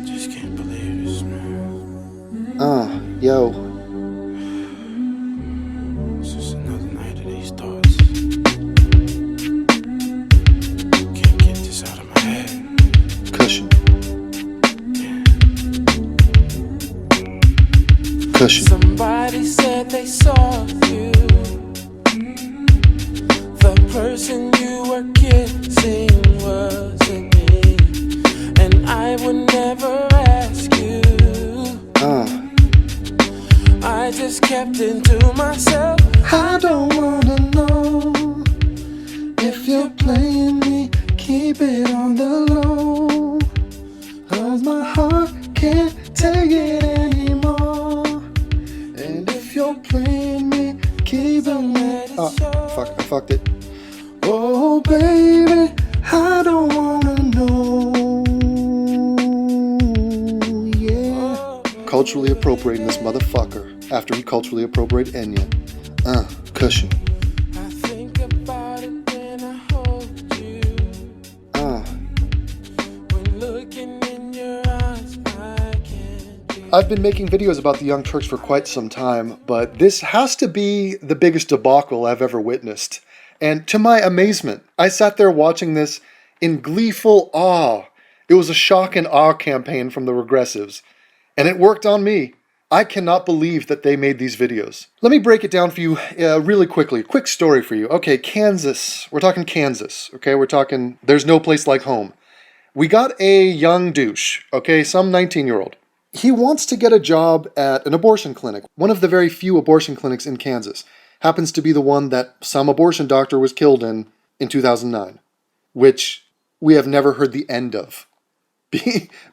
Just can't believe this, man. Yo. It's just another night of these thoughts. Can't get this out of my head. Cushion. Cushion. Somebody said they saw you. The person you were kissing wasn't me, and I would never ask you. I just kept it to myself. I don't wanna know if you're playing me. Keep it on the low, 'cause my heart can't take it anymore. And if you're playing me, keep it. Fuck, I fucked it. Oh baby, I don't wanna know. Yeah. Culturally appropriating this motherfucker after he culturally appropriated Enya. Cushion. I think about it when I hold you. When looking in your eyes, I can't. I've been making videos about the Young Turks for quite some time, but this has to be the biggest debacle I've ever witnessed. And to my amazement, I sat there watching this in gleeful awe. It was a shock and awe campaign from the regressives. And it worked on me. I cannot believe that they made these videos. Let me break it down for you really quickly. Quick story for you. Okay, Kansas. We're talking Kansas. Okay, we're talking there's no place like home. We got a young douche, okay, some 19-year-old. He wants to get a job at an abortion clinic, one of the very few abortion clinics in Kansas. Happens to be the one that some abortion doctor was killed in 2009, which we have never heard the end of,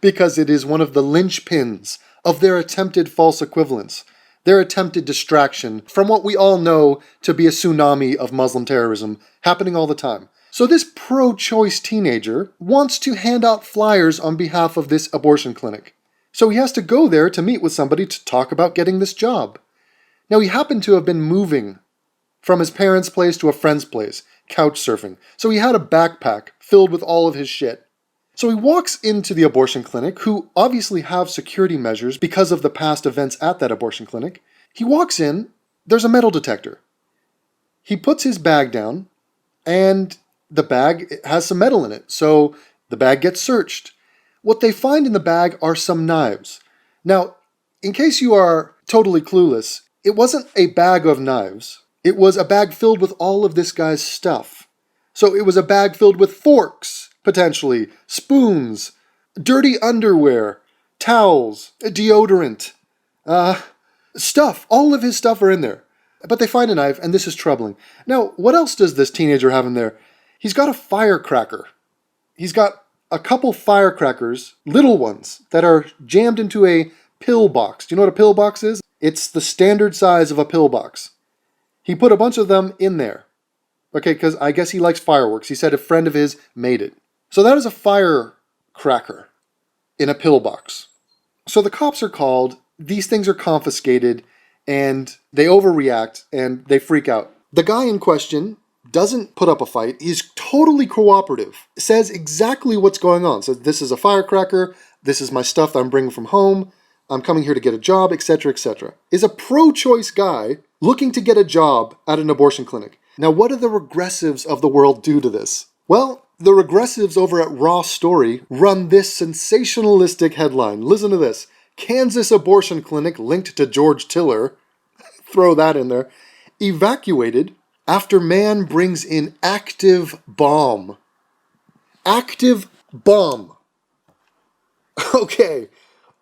because it is one of the linchpins of their attempted false equivalence, their attempted distraction from what we all know to be a tsunami of Muslim terrorism happening all the time. So this pro-choice teenager wants to hand out flyers on behalf of this abortion clinic. So he has to go there to meet with somebody to talk about getting this job. Now he happened to have been moving from his parents' place to a friend's place, couch surfing. So he had a backpack filled with all of his shit. So he walks into the abortion clinic, who obviously have security measures because of the past events at that abortion clinic. He walks in, there's a metal detector. He puts his bag down, and the bag has some metal in it, so the bag gets searched. What they find in the bag are some knives. Now, in case you are totally clueless, it wasn't a bag of knives. It was a bag filled with all of this guy's stuff. So it was a bag filled with forks, potentially, spoons, dirty underwear, towels, deodorant, stuff. All of his stuff are in there. But they find a knife, and this is troubling. Now, what else does this teenager have in there? He's got a firecracker. He's got a couple firecrackers, little ones, that are jammed into a pill box. Do you know what a pill box is? It's the standard size of a pill box. He put a bunch of them in there. Okay, because I guess he likes fireworks. He said a friend of his made it. So that is a firecracker in a pill box. So the cops are called, these things are confiscated, and they overreact, and they freak out. The guy in question doesn't put up a fight. He's totally cooperative. Says exactly what's going on. Says, this is a firecracker, this is my stuff that I'm bringing from home, I'm coming here to get a job, etc., etc. Is a pro-choice guy looking to get a job at an abortion clinic. Now, what do the regressives of the world do to this? Well, the regressives over at Raw Story run this sensationalistic headline. Listen to this. Kansas abortion clinic linked to George Tiller. Throw that in there. Evacuated after man brings in active bomb. Active bomb. Okay.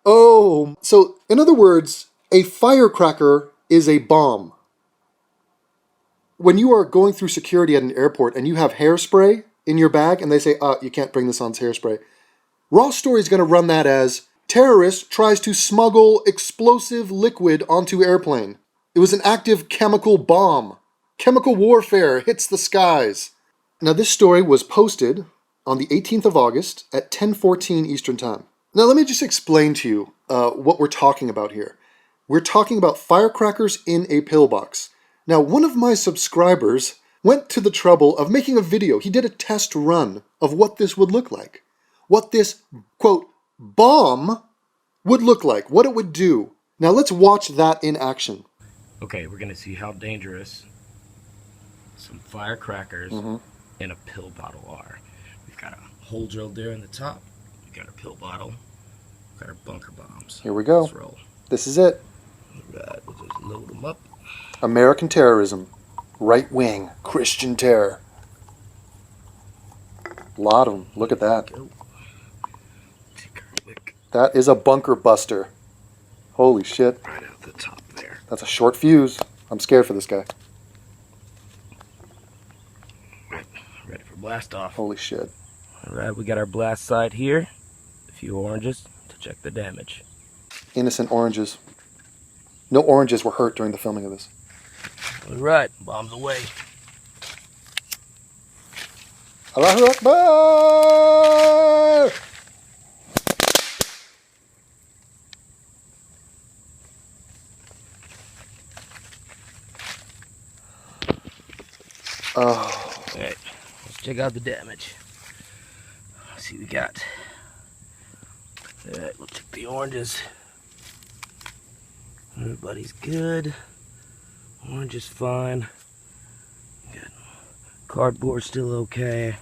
Oh, so in other words, a firecracker is a bomb. When you are going through security at an airport and you have hairspray in your bag and they say, you can't bring this on, it's hairspray. Raw Story is going to run that as terrorist tries to smuggle explosive liquid onto airplane. It was an active chemical bomb. Chemical warfare hits the skies. Now this story was posted on the 18th of August at 10:14 Eastern Time. Now let me just explain to you what we're talking about here. We're talking about firecrackers in a pillbox. Now, one of my subscribers went to the trouble of making a video. He did a test run of what this would look like. what this, quote, bomb would look like, what it would do. Now let's watch that in action. Okay, we're gonna see how dangerous some firecrackers and a pill bottle are. We've got a hole drilled there in the top. We've got our pill bottle. We've got our bunker bombs. Here we go. Let's roll. This is it. Alright, we'll just load them up. American terrorism. Right-wing Christian terror. A lot of them. Look at that. Go. Take our wick That is a bunker buster. Holy shit. right out the top there. That's a short fuse. I'm scared for this guy. Right, ready for blast off. Holy shit. Alright, we got our blast side here. A few oranges to check the damage. Innocent oranges. No oranges were hurt during the filming of this. Alright, bombs away. Allahu Akbar! Oh. Alright, let's check out the damage. Let's see what we got. Alright, we'll check the oranges. Everybody's good. Orange is fine. Good. Cardboard still okay.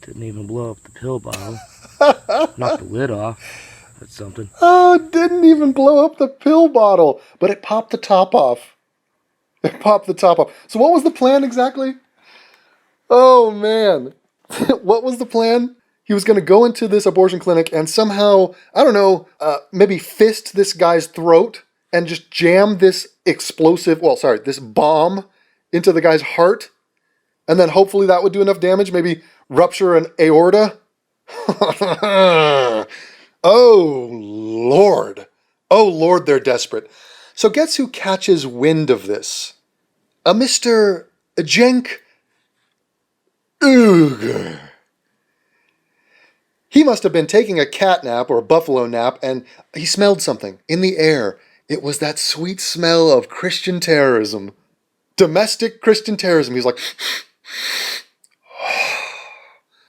Didn't even blow up the pill bottle. Knocked the lid off. That's something. Oh, it didn't even blow up the pill bottle, but it popped the top off. It popped the top off. So what was the plan exactly? Oh, man. What was the plan? He was going to go into this abortion clinic and somehow, I don't know, maybe fist this guy's throat and just jam this this bomb into the guy's heart. And then hopefully that would do enough damage, maybe rupture an aorta. Oh, Lord. Oh, Lord, they're desperate. So guess who catches wind of this? A Mr. Cenk Uygur. He must have been taking a cat nap or a buffalo nap, and he smelled something in the air. It was that sweet smell of Christian terrorism. Domestic Christian terrorism. He's like,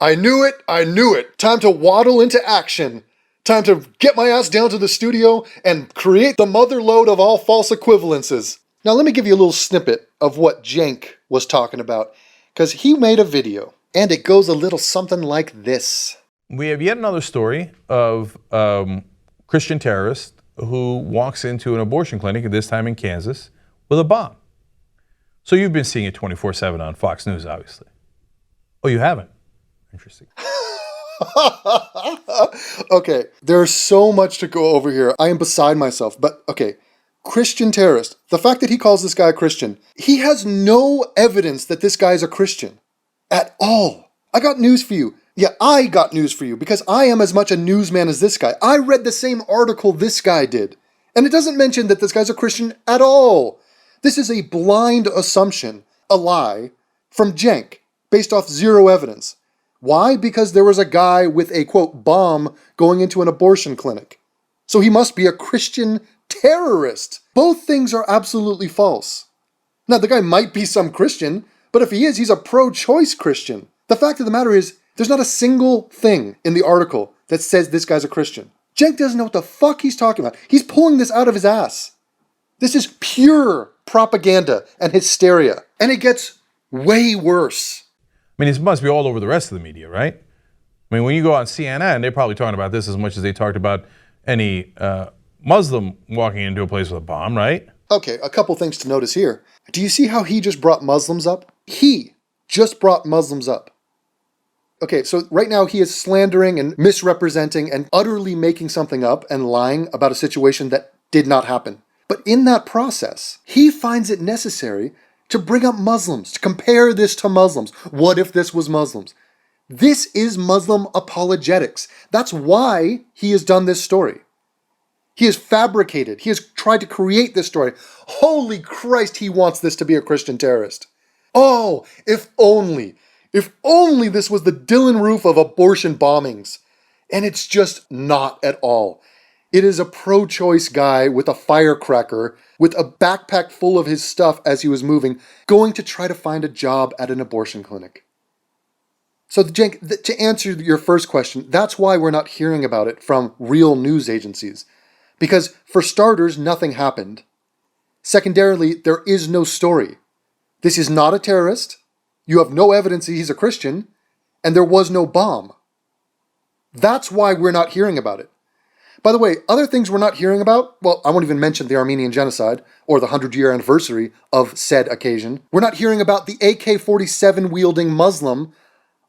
I knew it, I knew it. Time to waddle into action. Time to get my ass down to the studio and create the mother lode of all false equivalences. Now let me give you a little snippet of what Cenk was talking about, because he made a video, and it goes a little something like this. We have yet another story of Christian terrorist who walks into an abortion clinic, this time in Kansas, with a bomb. So you've been seeing it 24/7 on Fox News, obviously. Oh, you haven't? Interesting. Okay, there's so much to go over here. I am beside myself, but okay. Christian terrorist. The fact that he calls this guy a Christian, he has no evidence that this guy is a Christian at all. I got news for you. Yeah, I got news for you because I am as much a newsman as this guy. I read the same article this guy did. And it doesn't mention that this guy's a Christian at all. This is a blind assumption, a lie, from Cenk, based off zero evidence. Why? Because there was a guy with a, quote, bomb going into an abortion clinic. So he must be a Christian terrorist. Both things are absolutely false. Now, the guy might be some Christian, but if he is, he's a pro-choice Christian. The fact of the matter is, there's not a single thing in the article that says this guy's a Christian. Cenk doesn't know what the fuck he's talking about. He's pulling this out of his ass. This is pure propaganda and hysteria. And it gets way worse. I mean, this must be all over the rest of the media, right? I mean, when you go on CNN, they're probably talking about this as much as they talked about any Muslim walking into a place with a bomb, right? Okay, a couple things to notice here. Do you see how he just brought Muslims up? He just brought Muslims up. Okay, so right now he is slandering and misrepresenting and utterly making something up and lying about a situation that did not happen. But in that process, he finds it necessary to bring up Muslims, to compare this to Muslims. What if this was Muslims? This is Muslim apologetics. That's why he has done this story. He has fabricated, he has tried to create this story. Holy Christ, he wants this to be a Christian terrorist. Oh, if only this was the Dylan Roof of abortion bombings. And it's just not at all. It is a pro-choice guy with a firecracker, with a backpack full of his stuff as he was moving, going to try to find a job at an abortion clinic. So, Cenk, to answer your first question, that's why we're not hearing about it from real news agencies. Because, for starters, nothing happened. Secondarily, there is no story. This is not a terrorist. You have no evidence that he's a Christian. And there was no bomb. That's why we're not hearing about it. By the way, other things we're not hearing about, well, I won't even mention the Armenian genocide or the 100-year anniversary of said occasion. We're not hearing about the AK-47 wielding Muslim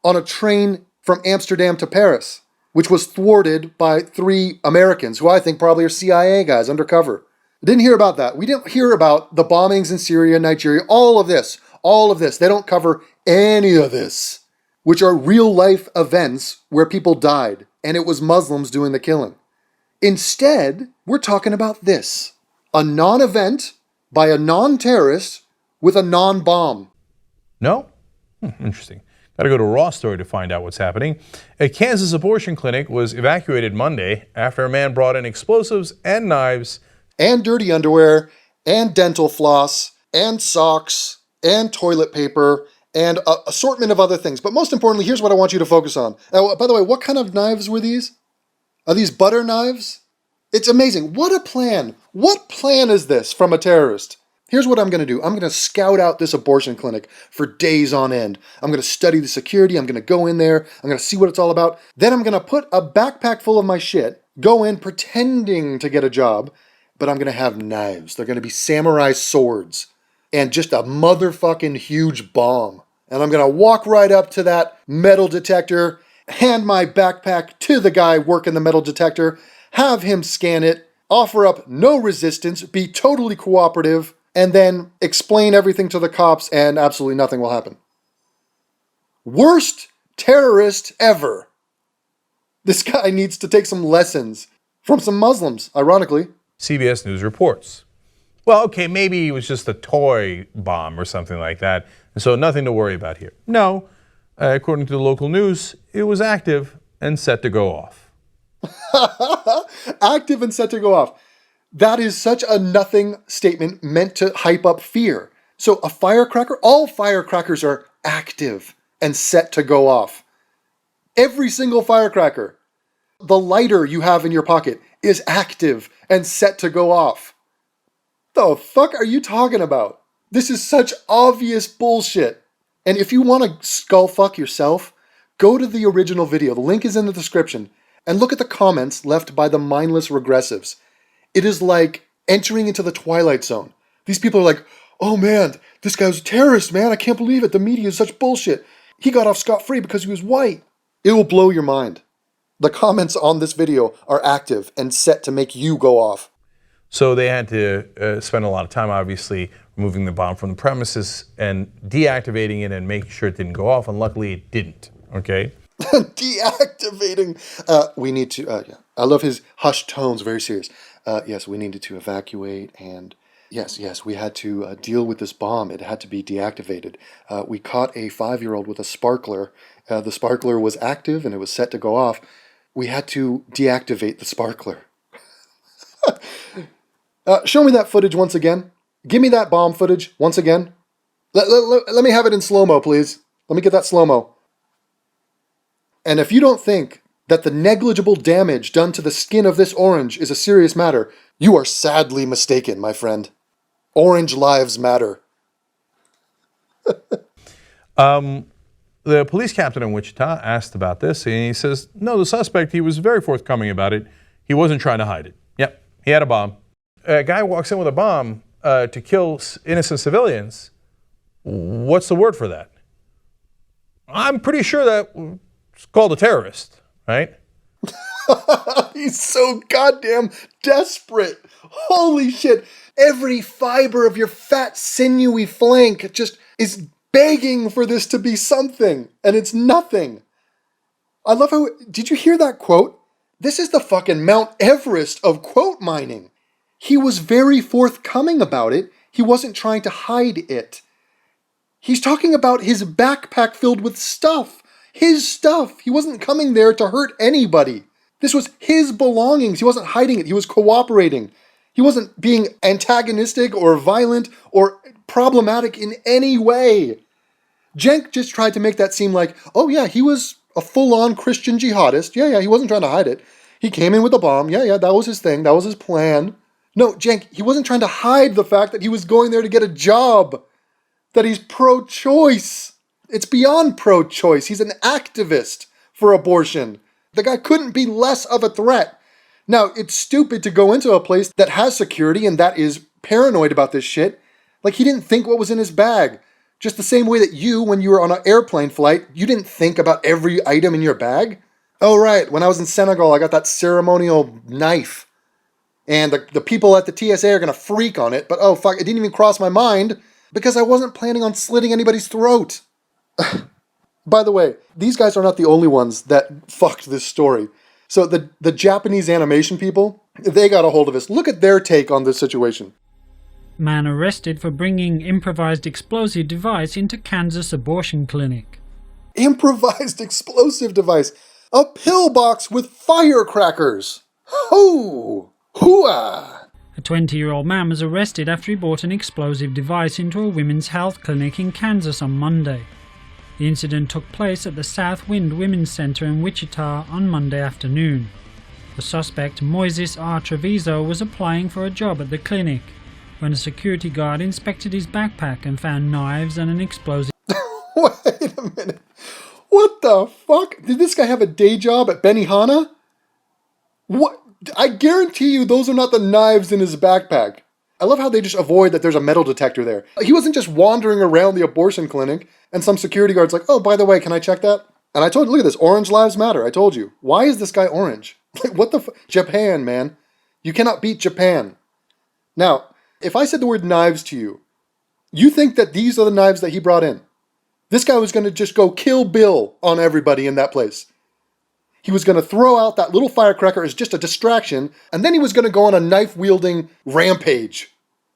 on a train from Amsterdam to Paris, which was thwarted by 3 Americans, who I think probably are CIA guys undercover. Didn't hear about that. We didn't hear about the bombings in Syria, Nigeria, all of this. They don't cover any of this, which are real-life events where people died, and it was Muslims doing the killing. Instead, we're talking about this. A non-event by a non-terrorist with a non-bomb. No? Interesting. Got to go to a Raw story to find out what's happening. A Kansas abortion clinic was evacuated Monday after a man brought in explosives and knives. And dirty underwear, and dental floss, and socks, and toilet paper, and an assortment of other things. But most importantly, here's what I want you to focus on. By the way, what kind of knives were these? Are these butter knives? It's amazing. What a plan. What plan is this from a terrorist? Here's what I'm going to do. I'm going to scout out this abortion clinic for days on end. I'm going to study the security. I'm going to go in there. I'm going to see what it's all about. Then I'm going to put a backpack full of my shit, go in pretending to get a job, but I'm going to have knives. They're going to be samurai swords and just a motherfucking huge bomb. And I'm going to walk right up to that metal detector, hand my backpack to the guy working the metal detector, have him scan it, offer up no resistance, be totally cooperative, and then explain everything to the cops and absolutely nothing will happen. Worst terrorist ever. This guy needs to take some lessons from some Muslims, ironically. CBS News reports. Well, okay, maybe it was just a toy bomb or something like that, and so nothing to worry about here. No, according to the local news, it was active and set to go off. Active and set to go off. That is such a nothing statement meant to hype up fear. So a firecracker, all firecrackers are active and set to go off. Every single firecracker. The lighter you have in your pocket is active and set to go off. The fuck are you talking about? This is such obvious bullshit. And if you want to skull fuck yourself, go to the original video. The link is in the description. And look at the comments left by the mindless regressives. It is like entering into the Twilight Zone. These people are like, oh man, this guy was a terrorist, man. I can't believe it. The media is such bullshit. He got off scot-free because he was white. It will blow your mind. The comments on this video are active and set to make you go off. So they had to spend a lot of time, obviously, removing the bomb from the premises and deactivating it and making sure it didn't go off. And luckily it didn't, okay? Deactivating. We need to, yeah. I love his hushed tones, very serious. Yes, we needed to evacuate and yes, we had to deal with this bomb. It had to be deactivated. We caught a 5-year-old with a sparkler. The sparkler was active and it was set to go off. We had to deactivate the sparkler. Show me that footage once again. Give me that bomb footage once again. Let me have it in slow-mo, please. Let me get that slow-mo. And if you don't think that the negligible damage done to the skin of this orange is a serious matter, you are sadly mistaken, my friend. Orange lives matter. The police captain in Wichita asked about this, and he says, no, the suspect, he was very forthcoming about it. He wasn't trying to hide it. Yep, he had a bomb. A guy walks in with a bomb to kill innocent civilians. What's the word for that? I'm pretty sure that it's called a terrorist, right? He's so goddamn desperate. Holy shit. Every fiber of your fat, sinewy flank just is begging for this to be something, and it's nothing. I love how, did you hear that quote? This is the fucking Mount Everest of quote mining. He was very forthcoming about it. He wasn't trying to hide it. He's talking about his backpack filled with stuff. His stuff. He wasn't coming there to hurt anybody. This was his belongings. He wasn't hiding it. He was cooperating. He wasn't being antagonistic or violent or problematic in any way. Cenk just tried to make that seem like, oh yeah, he was a full-on Christian jihadist. Yeah, he wasn't trying to hide it. He came in with a bomb. Yeah, that was his thing. That was his plan. No, Cenk, he wasn't trying to hide the fact that he was going there to get a job. That he's pro-choice. It's beyond pro-choice. He's an activist for abortion. The guy couldn't be less of a threat. Now, it's stupid to go into a place that has security and that is paranoid about this shit. Like, he didn't think what was in his bag. Just the same way that you, when you were on an airplane flight, you didn't think about every item in your bag. Oh, right, when I was in Senegal, I got that ceremonial knife. And the people at the TSA are going to freak on it, but oh, fuck, it didn't even cross my mind because I wasn't planning on slitting anybody's throat. By the way, these guys are not the only ones that fucked this story. So the Japanese animation people, they got a hold of this. Look at their take on this situation. Man arrested for bringing improvised explosive device into Kansas abortion clinic. Improvised explosive device. A pillbox with firecrackers. Ho! Hooah! A 20-year-old man was arrested after he brought an explosive device into a women's health clinic in Kansas on Monday. The incident took place at the Southwind Women's Center in Wichita on Monday afternoon. The suspect, Moises R. Treviso, was applying for a job at the clinic when a security guard inspected his backpack and found knives and an explosive... Wait a minute. What the fuck? Did this guy have a day job at Benihana? What? I guarantee you those are not the knives in his backpack. I love how they just avoid that there's a metal detector there. He wasn't just wandering around the abortion clinic and some security guard's like, oh, by the way, can I check that? And I told you, look at this, orange lives matter. I told you. Why is this guy orange? Like, what the Japan, man. You cannot beat Japan. Now, if I said the word knives to you, you think that these are the knives that he brought in. This guy was going to just go Kill Bill on everybody in that place. He was going to throw out that little firecracker as just a distraction, and then he was going to go on a knife-wielding rampage.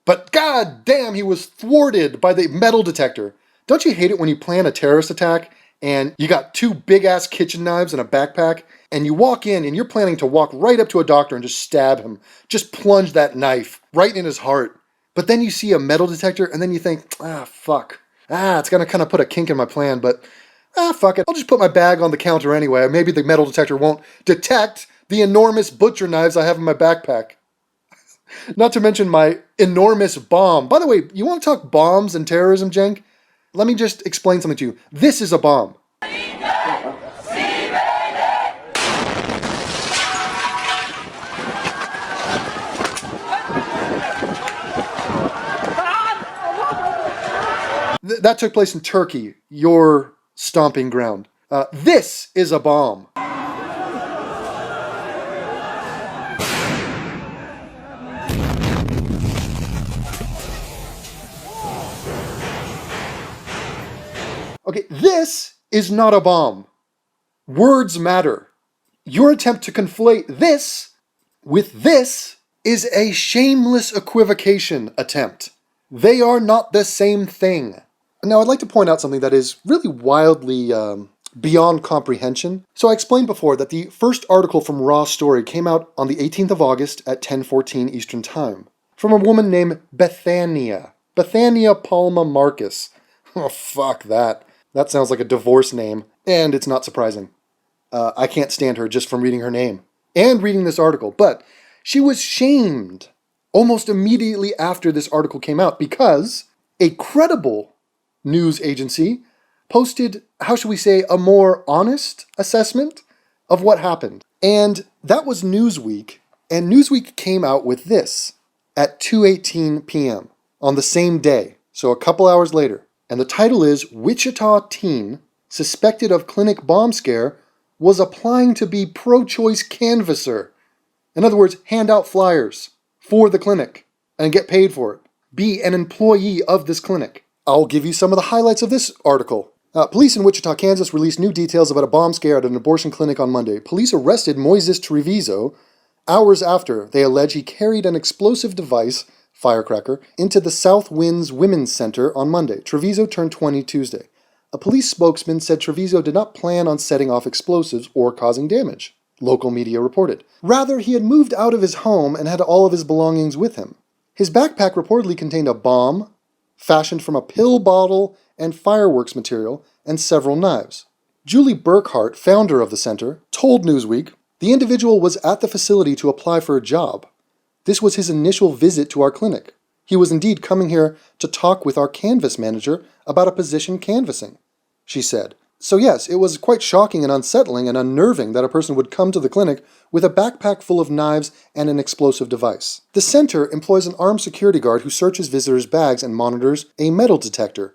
But god damn, he was thwarted by the metal detector. Don't you hate it when you plan a terrorist attack, and you got two big-ass kitchen knives in a backpack, and you walk in, and you're planning to walk right up to a doctor and just stab him. Just plunge that knife right in his heart. But then you see a metal detector, and then you think, fuck. It's going to kind of put a kink in my plan, but... fuck it. I'll just put my bag on the counter anyway. Maybe the metal detector won't detect the enormous butcher knives I have in my backpack. Not to mention my enormous bomb. By the way, you want to talk bombs and terrorism, Cenk? Let me just explain something to you. This is a bomb. That took place in Turkey, your stomping ground. This is a bomb. Okay, this is not a bomb. Words matter. Your attempt to conflate this with this is a shameless equivocation attempt. They are not the same thing. Now, I'd like to point out something that is really wildly beyond comprehension. So I explained before that the first article from Raw Story came out on the 18th of August at 10:14 Eastern Time from a woman named Bethania Palma Marcus. Oh, fuck that. That sounds like a divorce name, and it's not surprising. I can't stand her just from reading her name and reading this article, but she was shamed almost immediately after this article came out because a credible news agency posted, how should we say, a more honest assessment of what happened. And that was Newsweek, and Newsweek came out with this at 2:18 p.m. on the same day, so a couple hours later. And the title is, Wichita Teen Suspected of Clinic Bomb Scare Was Applying to be Pro-Choice Canvasser. In other words, hand out flyers for the clinic and get paid for it. Be an employee of this clinic. I'll give you some of the highlights of this article. Police in Wichita, Kansas released new details about a bomb scare at an abortion clinic on Monday. Police arrested Moises Treviso hours after they allege he carried an explosive device, Firecracker, into the Southwinds Women's Center on Monday. Treviso turned 20 Tuesday. A police spokesman said Treviso did not plan on setting off explosives or causing damage, local media reported. Rather, he had moved out of his home and had all of his belongings with him. His backpack reportedly contained a bomb, fashioned from a pill bottle and fireworks material, and several knives. Julie Burkhart, founder of the center, told Newsweek the individual was at the facility to apply for a job. This was his initial visit to our clinic. He was indeed coming here to talk with our canvas manager about a position canvassing, she said. So yes, it was quite shocking and unsettling and unnerving that a person would come to the clinic with a backpack full of knives and an explosive device. The center employs an armed security guard who searches visitors' bags and monitors a metal detector.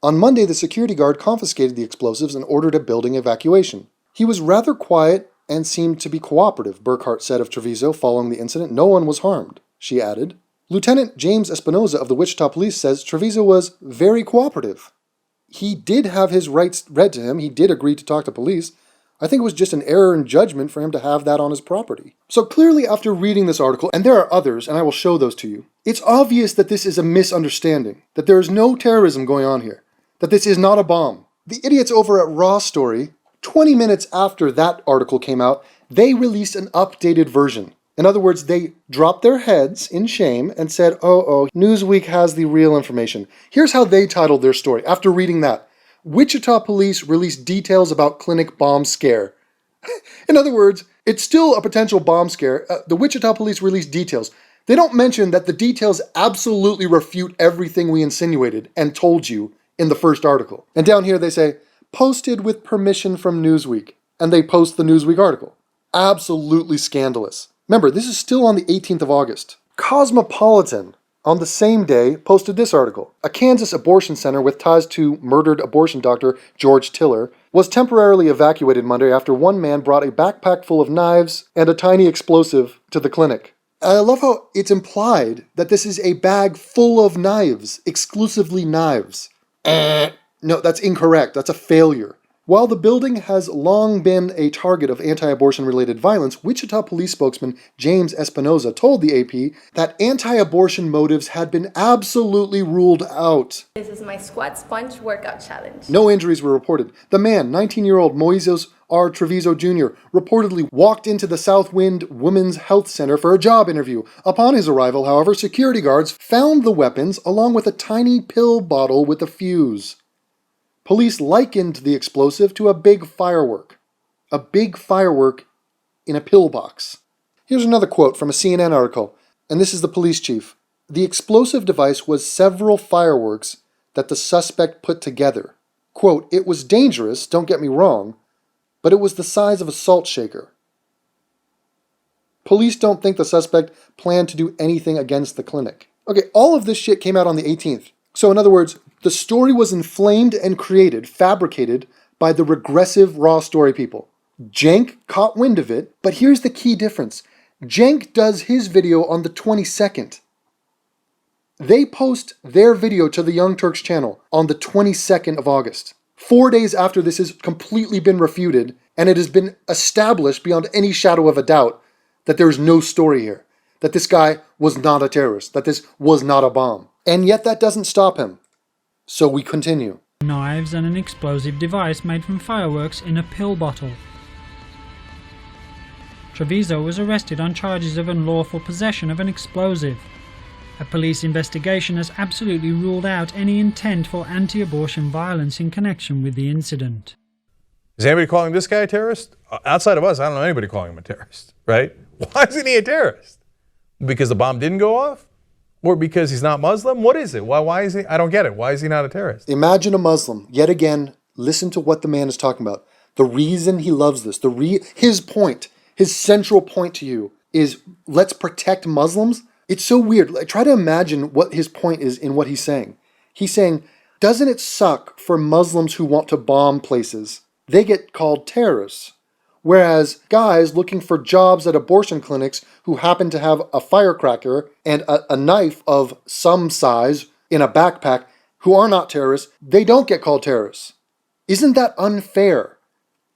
On Monday, the security guard confiscated the explosives and ordered a building evacuation. He was rather quiet and seemed to be cooperative, Burkhart said of Treviso following the incident. No one was harmed, she added. Lieutenant James Espinoza of the Wichita Police says Treviso was very cooperative. He did have his rights read to him. He did agree to talk to police. I think it was just an error in judgment for him to have that on his property. So clearly after reading this article, and there are others, and I will show those to you, it's obvious that this is a misunderstanding, that there is no terrorism going on here, that this is not a bomb. The idiots over at Raw Story, 20 minutes after that article came out, they released an updated version. In other words, they dropped their heads in shame and said, oh, Newsweek has the real information. Here's how they titled their story after reading that. Wichita police released details about clinic bomb scare. In other words, it's still a potential bomb scare. The Wichita police released details. They don't mention that the details absolutely refute everything we insinuated and told you in the first article. And down here they say, posted with permission from Newsweek. And they post the Newsweek article. Absolutely scandalous. Remember, this is still on the 18th of August. Cosmopolitan, on the same day, posted this article. A Kansas abortion center with ties to murdered abortion doctor George Tiller was temporarily evacuated Monday after one man brought a backpack full of knives and a tiny explosive to the clinic. I love how it's implied that this is a bag full of knives, exclusively knives. No, that's incorrect. That's a failure. While the building has long been a target of anti-abortion related violence, Wichita police spokesman James Espinoza told the AP that anti-abortion motives had been absolutely ruled out. This is my squat sponge workout challenge. No injuries were reported. The man, 19-year-old Moises R. Treviso Jr., reportedly walked into the Southwind Women's Health Center for a job interview. Upon his arrival, however, security guards found the weapons along with a tiny pill bottle with a fuse. Police likened the explosive to a big firework. A big firework in a pillbox. Here's another quote from a CNN article, and this is the police chief. The explosive device was several fireworks that the suspect put together. Quote, it was dangerous, don't get me wrong, but it was the size of a salt shaker. Police don't think the suspect planned to do anything against the clinic. Okay, all of this shit came out on the 18th. So in other words, the story was inflamed and created, fabricated by the regressive Raw Story people. Cenk caught wind of it, but here's the key difference. Cenk does his video on the 22nd. They post their video to the Young Turks channel on the 22nd of August. 4 days after this has completely been refuted, and it has been established beyond any shadow of a doubt that there is no story here, that this guy was not a terrorist, that this was not a bomb. And yet that doesn't stop him. So we continue. Knives and an explosive device made from fireworks in a pill bottle. Treviso was arrested on charges of unlawful possession of an explosive. A police investigation has absolutely ruled out any intent for anti-abortion violence in connection with the incident. Is anybody calling this guy a terrorist? Outside of us, I don't know anybody calling him a terrorist, right? Why isn't he a terrorist? Because the bomb didn't go off? Or because he's not Muslim? What is it? Why is he? I don't get it. Why is he not a terrorist? Imagine a Muslim. Yet again, listen to what the man is talking about. The reason he loves this, his point, his central point to you is let's protect Muslims. It's so weird. Like, try to imagine what his point is in what he's saying. He's saying, doesn't it suck for Muslims who want to bomb places? They get called terrorists. Whereas guys looking for jobs at abortion clinics who happen to have a firecracker and a knife of some size in a backpack who are not terrorists, they don't get called terrorists. Isn't that unfair?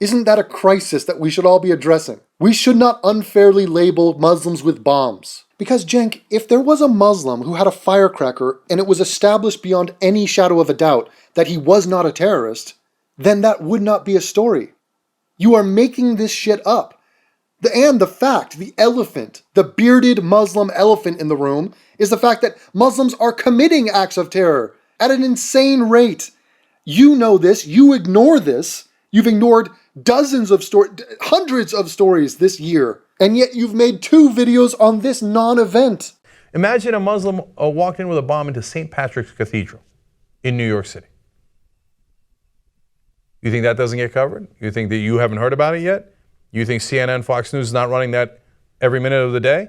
Isn't that a crisis that we should all be addressing? We should not unfairly label Muslims with bombs. Because, Cenk, if there was a Muslim who had a firecracker and it was established beyond any shadow of a doubt that he was not a terrorist, then that would not be a story. You are making this shit up. And the fact, the elephant, the bearded Muslim elephant in the room is the fact that Muslims are committing acts of terror at an insane rate. You know this. You ignore this. You've ignored dozens of hundreds of stories this year, and yet you've made 2 videos on this non-event. Imagine a Muslim walked in with a bomb into St. Patrick's Cathedral in New York City. You think that doesn't get covered? You think that you haven't heard about it yet? You think CNN, Fox News is not running that every minute of the day?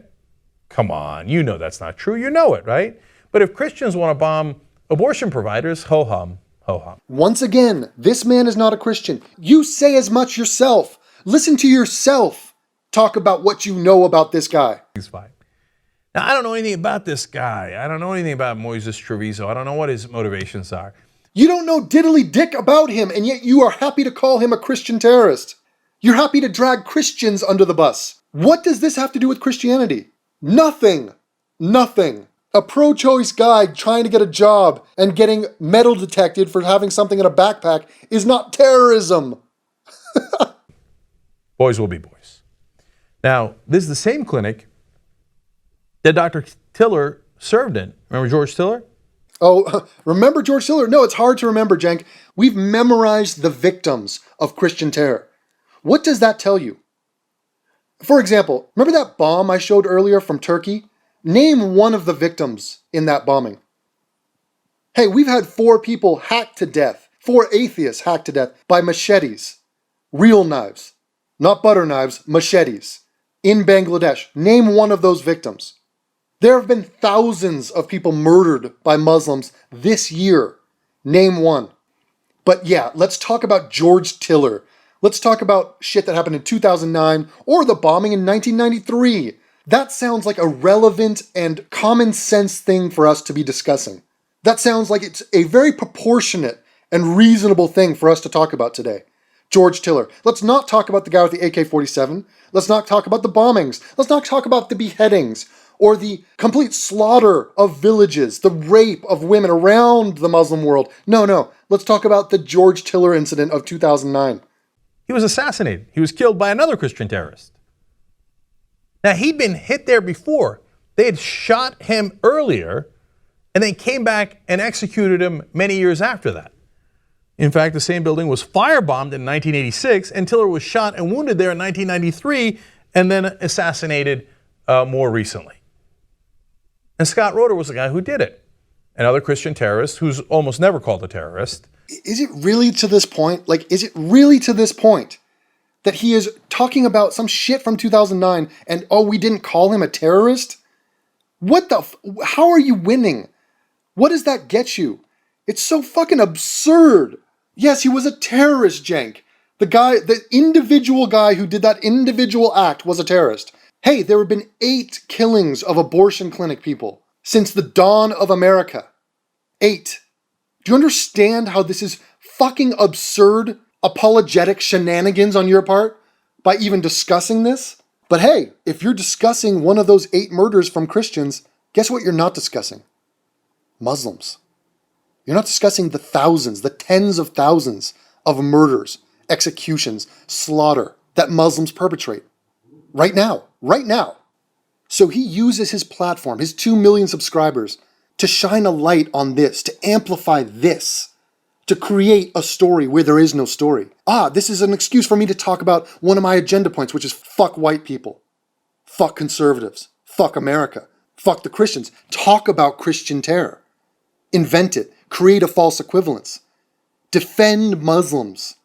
Come on, you know that's not true. You know it, right? But if Christians want to bomb abortion providers, ho-hum, ho-hum. Once again, this man is not a Christian. You say as much yourself. Listen to yourself talk about what you know about this guy. He's fine. Now, I don't know anything about this guy. I don't know anything about Moises Treviso. I don't know what his motivations are. You don't know diddly dick about him, and yet you are happy to call him a Christian terrorist. You're happy to drag Christians under the bus. What does this have to do with Christianity? Nothing. Nothing. A pro-choice guy trying to get a job and getting metal detected for having something in a backpack is not terrorism. Boys will be boys. Now, this is the same clinic that Dr. Tiller served in. Remember George Tiller? Oh, remember George Tiller? No, it's hard to remember, Cenk. We've memorized the victims of Christian terror. What does that tell you? For example, remember that bomb I showed earlier from Turkey? Name one of the victims in that bombing. Hey, we've had 4 people hacked to death, 4 atheists hacked to death by machetes. Real knives. Not butter knives, machetes. In Bangladesh. Name one of those victims. There have been thousands of people murdered by Muslims this year. Name one. But yeah, let's talk about George Tiller. Let's talk about shit that happened in 2009 or the bombing in 1993. That sounds like a relevant and common sense thing for us to be discussing. That sounds like it's a very proportionate and reasonable thing for us to talk about today. George Tiller. Let's not talk about the guy with the AK-47. Let's not talk about the bombings. Let's not talk about the beheadings or the complete slaughter of villages, the rape of women around the Muslim world. No. Let's talk about the George Tiller incident of 2009. He was assassinated. He was killed by another Christian terrorist. Now, he'd been hit there before. They had shot him earlier, and they came back and executed him many years after that. In fact, the same building was firebombed in 1986, and Tiller was shot and wounded there in 1993, and then assassinated more recently. And Scott Roeder was the guy who did it. Another Christian terrorist who's almost never called a terrorist. Is it really to this point? Is it really to this point that he is talking about some shit from 2009 and, oh, we didn't call him a terrorist? How are you winning? What does that get you? It's so fucking absurd. Yes, he was a terrorist, Cenk. The individual guy who did that individual act was a terrorist. Hey, there have been 8 killings of abortion clinic people since the dawn of America. 8. Do you understand how this is fucking absurd, apologetic shenanigans on your part by even discussing this? But hey, if you're discussing one of those 8 murders from Christians, guess what you're not discussing? Muslims. You're not discussing the thousands, the tens of thousands of murders, executions, slaughter that Muslims perpetrate. Right now. So he uses his platform, his 2 million subscribers, to shine a light on this, to amplify this, to create a story where there is no story. This is an excuse for me to talk about one of my agenda points, which is fuck white people, fuck conservatives, fuck America, fuck the Christians. Talk about Christian terror. Invent it. Create a false equivalence. Defend Muslims.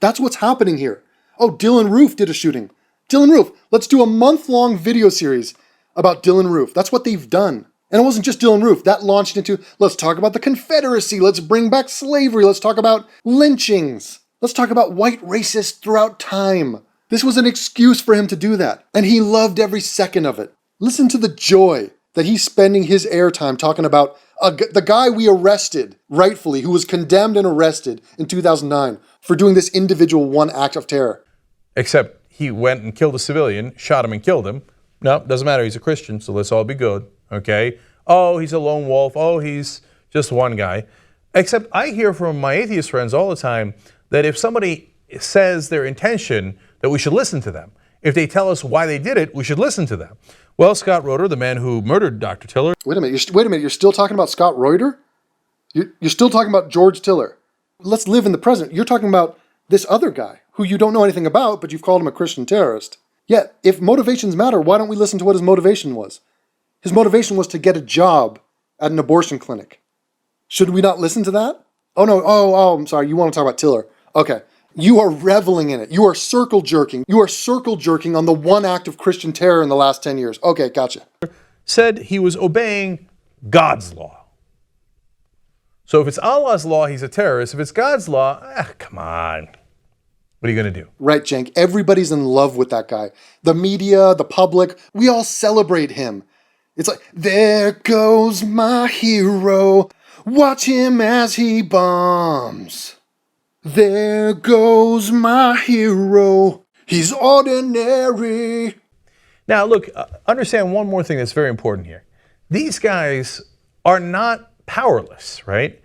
That's what's happening here. Oh, Dylan Roof did a shooting. Dylan Roof, let's do a month-long video series about Dylan Roof. That's what they've done. And it wasn't just Dylan Roof. That launched into, let's talk about the Confederacy. Let's bring back slavery. Let's talk about lynchings. Let's talk about white racists throughout time. This was an excuse for him to do that. And he loved every second of it. Listen to the joy that he's spending his airtime talking about the guy we arrested, rightfully, who was condemned and arrested in 2009 for doing this individual one act of terror. Except he went and killed a civilian, shot him and killed him. No, doesn't matter. He's a Christian, so let's all be good. Okay? Oh, he's a lone wolf. Oh, he's just one guy. Except I hear from my atheist friends all the time that if somebody says their intention, that we should listen to them. If they tell us why they did it, we should listen to them. Well, Scott Roeder, the man who murdered Dr. Tiller. Wait a minute. You're still talking about Scott Roeder? You're still talking about George Tiller. Let's live in the present. You're talking about this other guy who you don't know anything about, but you've called him a Christian terrorist. Yet, if motivations matter, why don't we listen to what his motivation was? His motivation was to get a job at an abortion clinic. Should we not listen to that? Oh no, I'm sorry, you want to talk about Tiller. Okay. You are reveling in it. You are circle jerking. You are circle jerking on the one act of Christian terror in the last 10 years. Okay, gotcha. Said he was obeying God's law. So if it's Allah's law, he's a terrorist. If it's God's law, come on. What are you going to do? Right, Cenk. Everybody's in love with that guy. The media, the public, we all celebrate him. It's like, there goes my hero. Watch him as he bombs. There goes my hero. He's ordinary. Now, look, understand one more thing that's very important here. These guys are not powerless, right?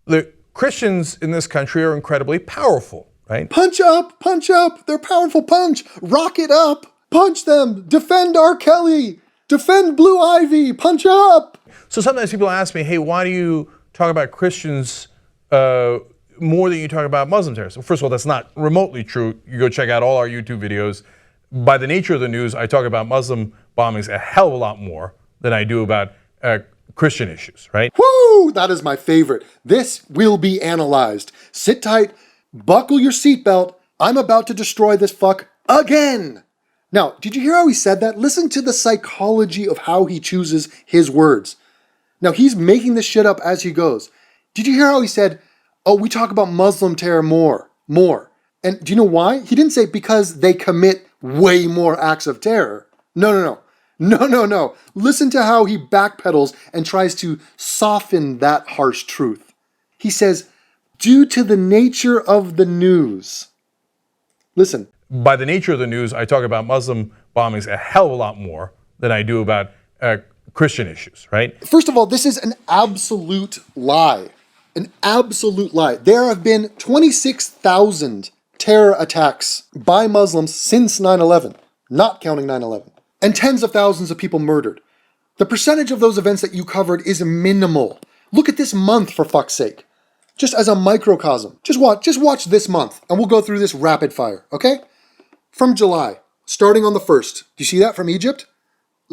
The Christians in this country are incredibly powerful, right? Punch up, punch up. They're powerful punch. Rock it up. Punch them. Defend R. Kelly. Defend Blue Ivy. Punch up. So sometimes people ask me, hey, why do you talk about Christians more than you talk about Muslim terrorists? Well, first of all, that's not remotely true. You go check out all our YouTube videos. By the nature of the news, I talk about Muslim bombings a hell of a lot more than I do about Christian issues, right? Woo! That is my favorite. This will be analyzed. Sit tight, buckle your seatbelt. I'm about to destroy this fuck again. Now, did you hear how he said that? Listen to the psychology of how he chooses his words. Now, he's making this shit up as he goes. Did you hear how he said, oh, we talk about Muslim terror more. And do you know why? He didn't say because they commit way more acts of terror. No. Listen to how he backpedals and tries to soften that harsh truth. He says, due to the nature of the news. Listen. By the nature of the news, I talk about Muslim bombings a hell of a lot more than I do about Christian issues, right? First of all, this is an absolute lie. An absolute lie. There have been 26,000 terror attacks by Muslims since 9/11, not counting 9/11, and tens of thousands of people murdered. The percentage of those events that you covered is minimal. Look at this month, for fuck's sake. Just as a microcosm. Just watch this month, and we'll go through this rapid fire, okay? From July, starting on the 1st. Do you see that from Egypt?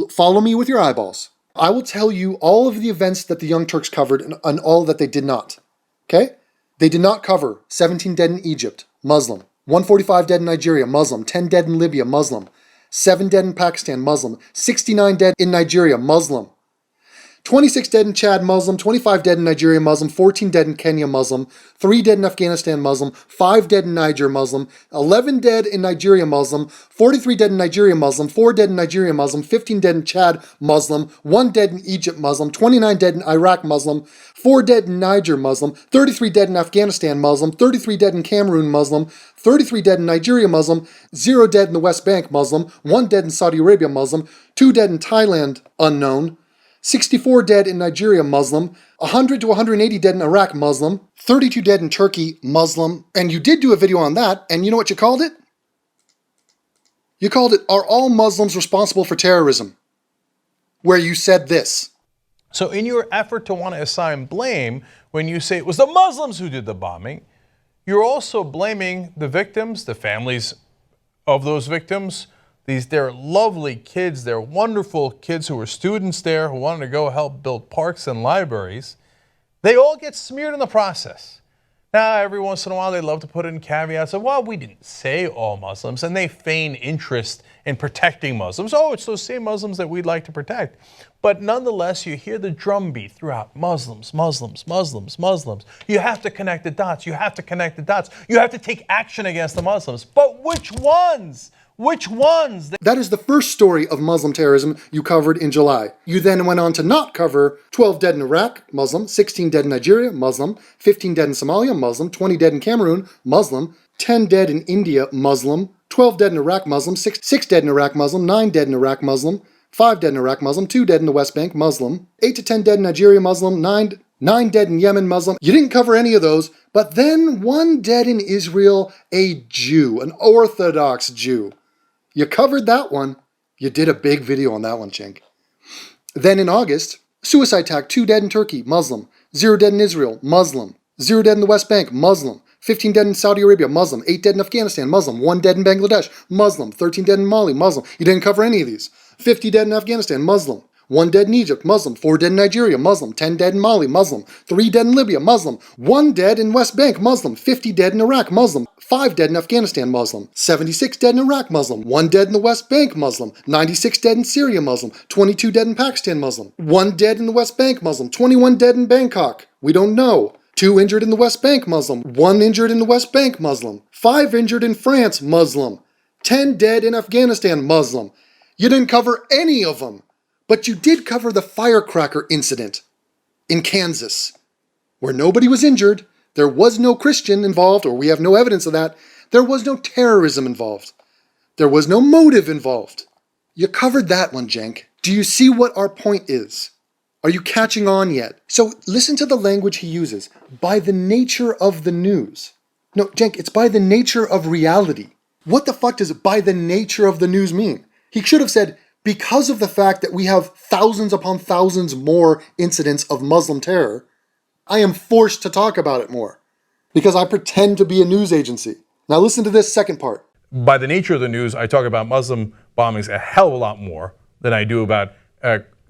Follow me with your eyeballs. I will tell you all of the events that the Young Turks covered and all that they did not. Okay? They did not cover 17 dead in Egypt, Muslim. 145 dead in Nigeria, Muslim. 10 dead in Libya, Muslim. 7 dead in Pakistan, Muslim. 69 dead in Nigeria, Muslim. 26 dead in Chad, Muslim. 25 dead in Nigeria, Muslim. 14 dead in Kenya, Muslim. 3 dead in Afghanistan, Muslim. 5 dead in Niger, Muslim. 11 dead in Nigeria, Muslim. 43 dead in Nigeria, Muslim. 4 dead in Nigeria, Muslim. 15 dead in Chad, Muslim. 1 dead in Egypt, Muslim. 29 dead in Iraq, Muslim. 4 dead in Niger, Muslim. 33 dead in Afghanistan, Muslim. 33 dead in Cameroon, Muslim. 33 dead in Nigeria, Muslim. 0 dead in the West Bank, Muslim. 1 dead in Saudi Arabia, Muslim. 2 dead in Thailand, unknown. 64 dead in Nigeria, Muslim. 100 to 180 dead in Iraq, Muslim. 32 dead in Turkey, Muslim. And you did do a video on that, and you know what you called it? You called it, Are All Muslims Responsible for Terrorism? Where you said this. So in your effort to want to assign blame, when you say it was the Muslims who did the bombing, you're also blaming the victims, the families of those victims. They're lovely kids, they're wonderful kids who were students there, who wanted to go help build parks and libraries. They all get smeared in the process. Now, every once in a while, they love to put in caveats of, well, we didn't say all Muslims, and they feign interest in protecting Muslims. Oh, it's those same Muslims that we'd like to protect. But nonetheless, you hear the drumbeat throughout, Muslims, Muslims, Muslims, Muslims. You have to connect the dots, you have to connect the dots. You have to take action against the Muslims. But which ones? Which ones? That is the first story of Muslim terrorism you covered in July. You then went on to not cover 12 dead in Iraq, Muslim, 16 dead in Nigeria, Muslim, 15 dead in Somalia, Muslim, 20 dead in Cameroon, Muslim, 10 dead in India, Muslim, 12 dead in Iraq, Muslim, 6 dead in Iraq, Muslim, 9 dead in Iraq, Muslim, 5 dead in Iraq, Muslim, 2 dead in the West Bank, Muslim, 8 to 10 dead in Nigeria, Muslim, 9 dead in Yemen, Muslim. You didn't cover any of those, but then 1 dead in Israel, a Jew, an Orthodox Jew. You covered that one. You did a big video on that one, Cenk. Then in August, suicide attack, 2 dead in Turkey, Muslim. 0 dead in Israel, Muslim. 0 dead in the West Bank, Muslim. 15 dead in Saudi Arabia, Muslim. 8 dead in Afghanistan, Muslim. 1 dead in Bangladesh, Muslim. 13 dead in Mali, Muslim. You didn't cover any of these. 50 dead in Afghanistan, Muslim. 1 dead in Egypt, Muslim. 4 dead in Nigeria, Muslim. 10 dead in Mali, Muslim. 3 dead in Libya, Muslim. 1 dead in West Bank, Muslim. 50 dead in Iraq, Muslim. 5 dead in Afghanistan, Muslim. 76 dead in Iraq, Muslim. 1 dead in the West Bank, Muslim. 96 dead in Syria, Muslim. 22 dead in Pakistan, Muslim. 1 dead in the West Bank, Muslim. 21 dead in Bangkok. We don't know. 2 injured in the West Bank, Muslim. 1 injured in the West Bank, Muslim. 5 injured in France, Muslim. 10 dead in Afghanistan, Muslim. You didn't cover any of them. But you did cover the Firecracker incident in Kansas, where nobody was injured, there was no Christian involved, or we have no evidence of that. There was no terrorism involved. There was no motive involved. You covered that one, Cenk. Do you see what our point is? Are you catching on yet? So listen to the language he uses. By the nature of the news. No, Cenk, it's by the nature of reality. What the fuck does by the nature of the news mean? He should have said, because of the fact that we have thousands upon thousands more incidents of Muslim terror, I am forced to talk about it more. Because I pretend to be a news agency. Now listen to this second part. By the nature of the news, I talk about Muslim bombings a hell of a lot more than I do about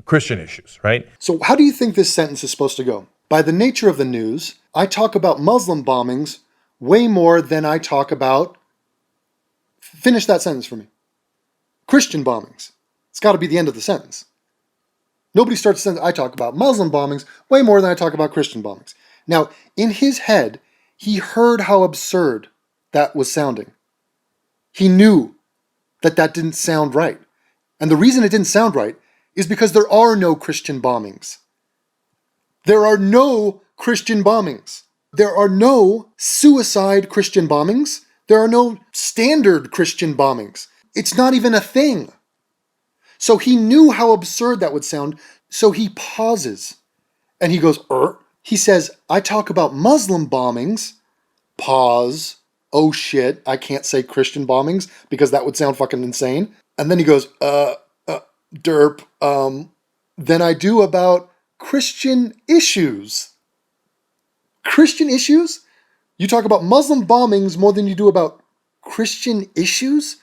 Christian issues, right? So how do you think this sentence is supposed to go? By the nature of the news, I talk about Muslim bombings way more than I talk about... Finish that sentence for me. Christian bombings. It's got to be the end of the sentence. Nobody starts the sentence, I talk about Muslim bombings way more than I talk about Christian bombings. Now, in his head, he heard how absurd that was sounding. He knew that that didn't sound right. And the reason it didn't sound right is because there are no Christian bombings. There are no Christian bombings. There are no suicide Christian bombings. There are no standard Christian bombings. It's not even a thing. So he knew how absurd that would sound, so he pauses. And he goes, He says, I talk about Muslim bombings. Pause. Oh shit, I can't say Christian bombings because that would sound fucking insane. And then he goes, derp, than I do about Christian issues. Christian issues? You talk about Muslim bombings more than you do about Christian issues?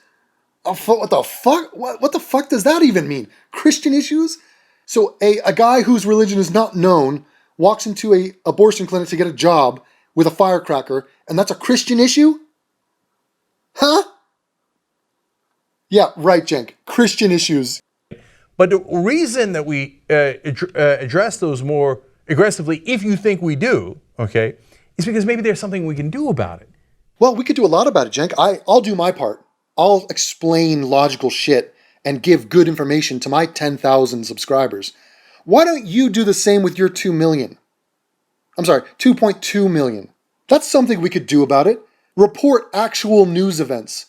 What the fuck? What the fuck does that even mean? Christian issues? So a guy whose religion is not known walks into a abortion clinic to get a job with a firecracker, and that's a Christian issue? Huh? Yeah, right, Cenk. Christian issues. But the reason that we address those more aggressively, if you think we do, okay, is because maybe there's something we can do about it. Well, we could do a lot about it, Cenk. I'll do my part. I'll explain logical shit and give good information to my 10,000 subscribers. Why don't you do the same with your 2 million? I'm sorry, 2.2 million. That's something we could do about it. Report actual news events.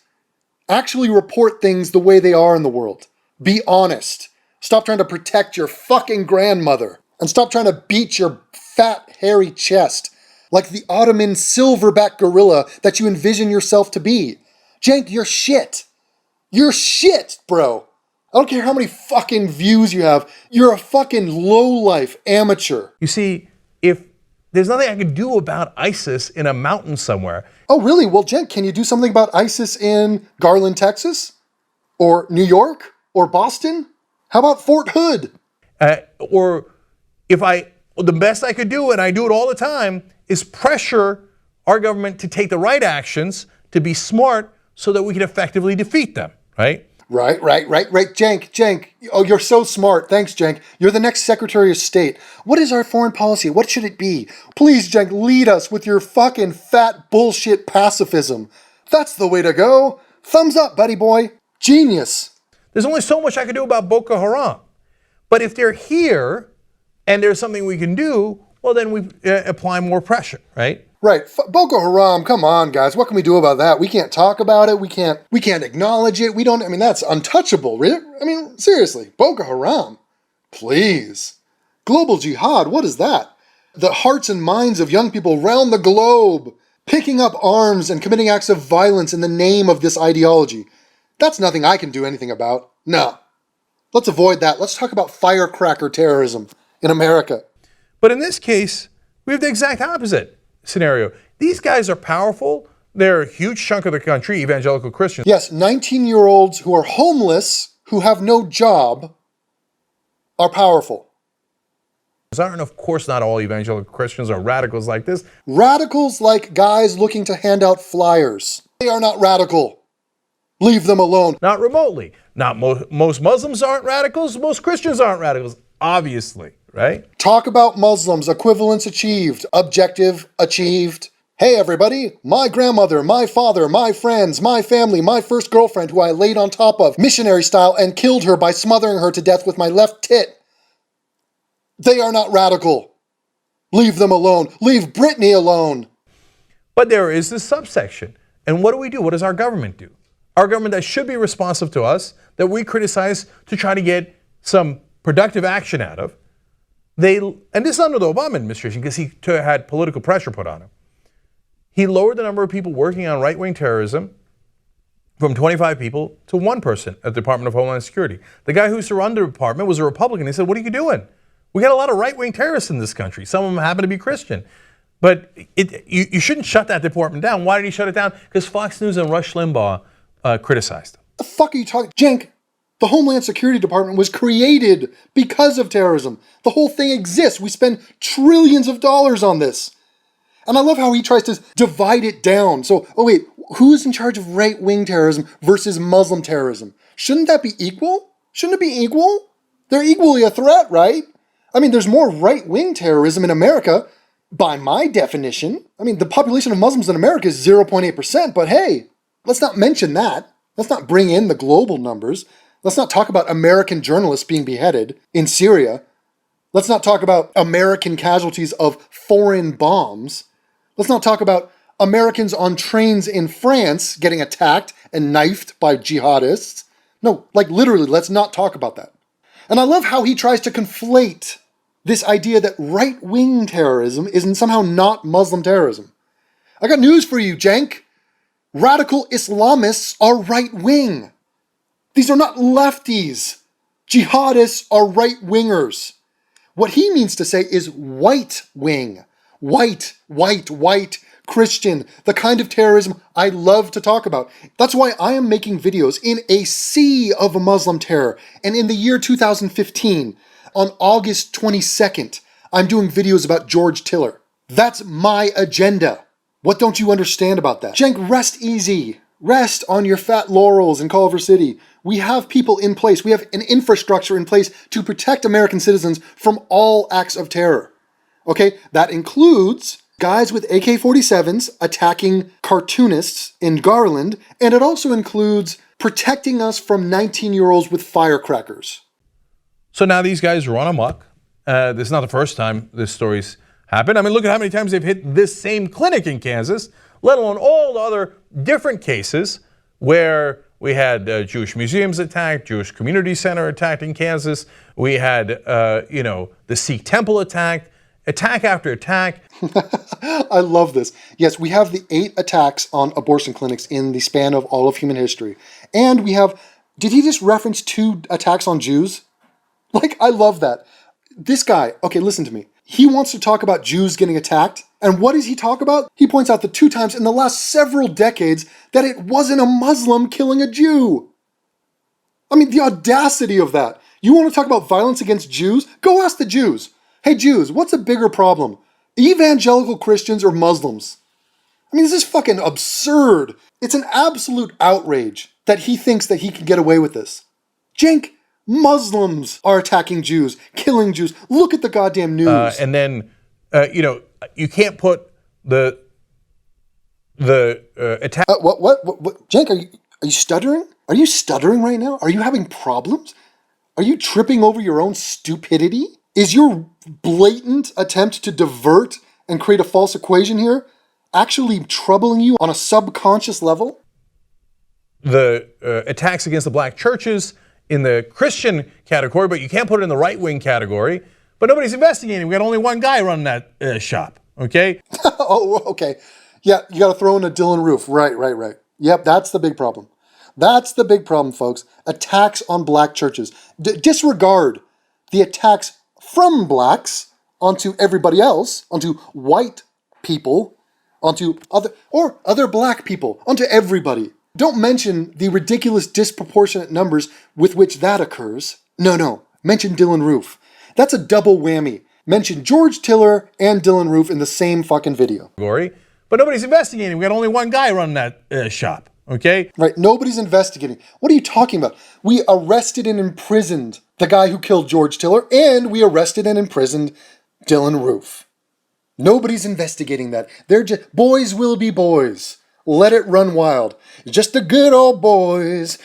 Actually report things the way they are in the world. Be honest. Stop trying to protect your fucking grandmother. And stop trying to beat your fat, hairy chest like the Ottoman silverback gorilla that you envision yourself to be. Cenk, you're shit. You're shit, bro. I don't care how many fucking views you have. You're a fucking low-life amateur. You see, if there's nothing I can do about ISIS in a mountain somewhere. Oh, really? Well, Cenk, can you do something about ISIS in Garland, Texas? Or New York? Or Boston? How about Fort Hood? Or if the best I could do, and I do it all the time, is pressure our government to take the right actions, to be smart, so that we can effectively defeat them, right? Right. Cenk. Oh, you're so smart. Thanks, Cenk. You're the next Secretary of State. What is our foreign policy? What should it be? Please, Cenk, lead us with your fucking fat bullshit pacifism. That's the way to go. Thumbs up, buddy boy. Genius. There's only so much I can do about Boko Haram. But if they're here and there's something we can do, well, then we apply more pressure, right? Right. Boko Haram, come on, guys. What can we do about that? We can't talk about it. We can't acknowledge it. That's untouchable. Seriously. Boko Haram. Please. Global jihad, what is that? The hearts and minds of young people around the globe picking up arms and committing acts of violence in the name of this ideology. That's nothing I can do anything about. No. Let's avoid that. Let's talk about firecracker terrorism in America. But in this case, we have the exact opposite. scenario. These guys are powerful. They're a huge chunk of the country, evangelical Christians. Yes, 19-year-olds who are homeless, who have no job, are powerful. And of course, not all evangelical Christians are radicals like this. Radicals like guys looking to hand out flyers. They are not radical. Leave them alone. Not remotely. Not most Muslims aren't radicals. Most Christians aren't radicals, obviously, right? Talk about Muslims. Equivalence achieved. Objective achieved. Hey everybody, my grandmother, my father, my friends, my family, my first girlfriend who I laid on top of, missionary style, and killed her by smothering her to death with my left tit. They are not radical. Leave them alone. Leave Britney alone. But there is this subsection. And what do? What does our government do? Our government that should be responsive to us, that we criticize to try to get some productive action out of. And this is under the Obama administration because he had political pressure put on him. He lowered the number of people working on right-wing terrorism from 25 people to 1 person at the Department of Homeland Security. The guy who used to run the department was a Republican. He said, what are you doing? We got a lot of right-wing terrorists in this country. Some of them happen to be Christian. But you shouldn't shut that department down. Why did he shut it down? Because Fox News and Rush Limbaugh criticized him. The fuck are you talking? Cenk, the Homeland Security Department was created because of terrorism. The whole thing exists. We spend trillions of dollars on this. And I love how he tries to divide it down. So, who's in charge of right-wing terrorism versus Muslim terrorism? Shouldn't that be equal? Shouldn't it be equal? They're equally a threat, right? I mean, there's more right-wing terrorism in America, by my definition. I mean, the population of Muslims in America is 0.8%, but hey, let's not mention that. Let's not bring in the global numbers. Let's not talk about American journalists being beheaded in Syria. Let's not talk about American casualties of foreign bombs. Let's not talk about Americans on trains in France getting attacked and knifed by jihadists. No, like literally, let's not talk about that. And I love how he tries to conflate this idea that right-wing terrorism is somehow not Muslim terrorism. I got news for you, Cenk. Radical Islamists are right-wing. These are not lefties. Jihadists are right-wingers. What he means to say is white-wing. White, Christian, the kind of terrorism I love to talk about. That's why I am making videos in a sea of Muslim terror. And in the year 2015, on August 22nd, I'm doing videos about George Tiller. That's my agenda. What don't you understand about that? Cenk, rest easy. Rest on your fat laurels in Culver City. We have people in place. We have an infrastructure in place to protect American citizens from all acts of terror. Okay, that includes guys with AK-47s attacking cartoonists in Garland, and it also includes protecting us from 19-year-olds with firecrackers. So now these guys run amok. This is not the first time this story's happened. I mean, look at how many times they've hit this same clinic in Kansas, let alone all the other different cases where we had Jewish museums attacked, Jewish community center attacked in Kansas. We had, the Sikh temple attacked. Attack after attack. I love this. Yes, we have the 8 attacks on abortion clinics in the span of all of human history. And we have, did he just reference 2 attacks on Jews? Like, I love that. This guy, okay, listen to me. He wants to talk about Jews getting attacked. And what does he talk about? He points out the 2 times in the last several decades that it wasn't a Muslim killing a Jew. I mean, the audacity of that. You want to talk about violence against Jews? Go ask the Jews. Hey Jews, what's a bigger problem? Evangelical Christians or Muslims? I mean, this is fucking absurd. It's an absolute outrage that he thinks that he can get away with this. Cenk, Muslims are attacking Jews, killing Jews. Look at the goddamn news. And then, you can't put the attack. What? Cenk, are you stuttering? Are you stuttering right now? Are you having problems? Are you tripping over your own stupidity? Is your blatant attempt to divert and create a false equation here actually troubling you on a subconscious level? The attacks against the black churches in the Christian category, but you can't put it in the right-wing category. But nobody's investigating. We got only one guy running that shop, okay? Oh, okay. Yeah, you got to throw in a Dylan Roof. Right. Yep, that's the big problem. That's the big problem, folks. Attacks on black churches. Disregard the attacks from blacks onto everybody else, onto white people onto other black people, onto everybody. Don't mention the ridiculous disproportionate numbers with which that occurs. No. Mention Dylan Roof. That's a double whammy. Mention George Tiller and Dylan Roof in the same fucking video. But nobody's investigating. We got only one guy running that shop, okay? Right, nobody's investigating. What are you talking about? We arrested and imprisoned the guy who killed George Tiller, and we arrested and imprisoned Dylan Roof. Nobody's investigating that. They're just, boys will be boys. Let it run wild. Just the good old boys,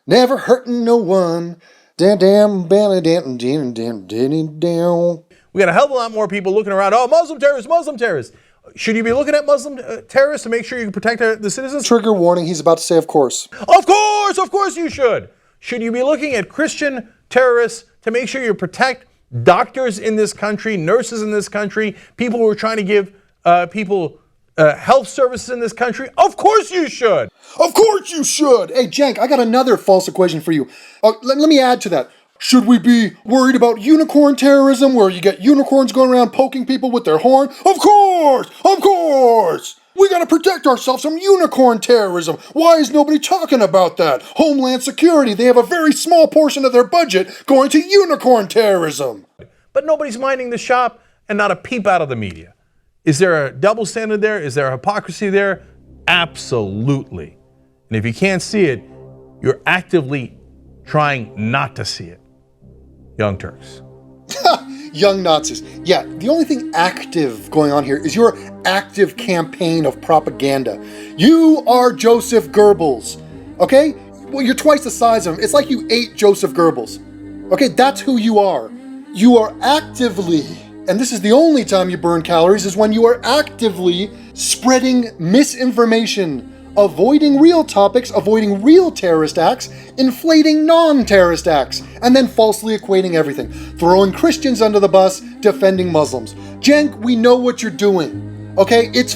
never hurting no one. Damn, belly, damn. We got a hell of a lot more people looking around. Oh, Muslim terrorists. Should you be looking at Muslim terrorists to make sure you can protect the citizens? Trigger warning, he's about to say of course. Of course you should. Should you be looking at Christian terrorists to make sure you protect doctors in this country, nurses in this country, people who are trying to give people health services in this country? Of course you should. Of course you should. Hey, Jank, I got another false equation for you. Let me add to that. Should we be worried about unicorn terrorism, where you get unicorns going around poking people with their horn? Of course! We gotta protect ourselves from unicorn terrorism. Why is nobody talking about that? Homeland Security, they have a very small portion of their budget going to unicorn terrorism. But nobody's minding the shop and not a peep out of the media. Is there a double standard there? Is there a hypocrisy there? Absolutely. And if you can't see it, you're actively trying not to see it. Young Turks. Young Nazis. Yeah, the only thing active going on here is your active campaign of propaganda. You are Joseph Goebbels, okay? Well, you're twice the size of him. It's like you ate Joseph Goebbels. Okay, that's who you are. You are actively, and this is the only time you burn calories, is when you are actively spreading misinformation, avoiding real topics, avoiding real terrorist acts, inflating non-terrorist acts, and then falsely equating everything. Throwing Christians under the bus, defending Muslims. Jank, we know what you're doing, okay? It's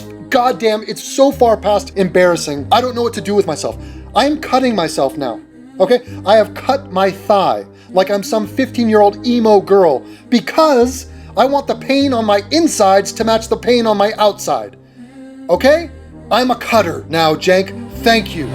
so far past embarrassing. I don't know what to do with myself. I'm cutting myself now, okay? I have cut my thigh like I'm some 15-year-old emo girl because I want the pain on my insides to match the pain on my outside, okay? I'm a cutter now, Jank. Thank you.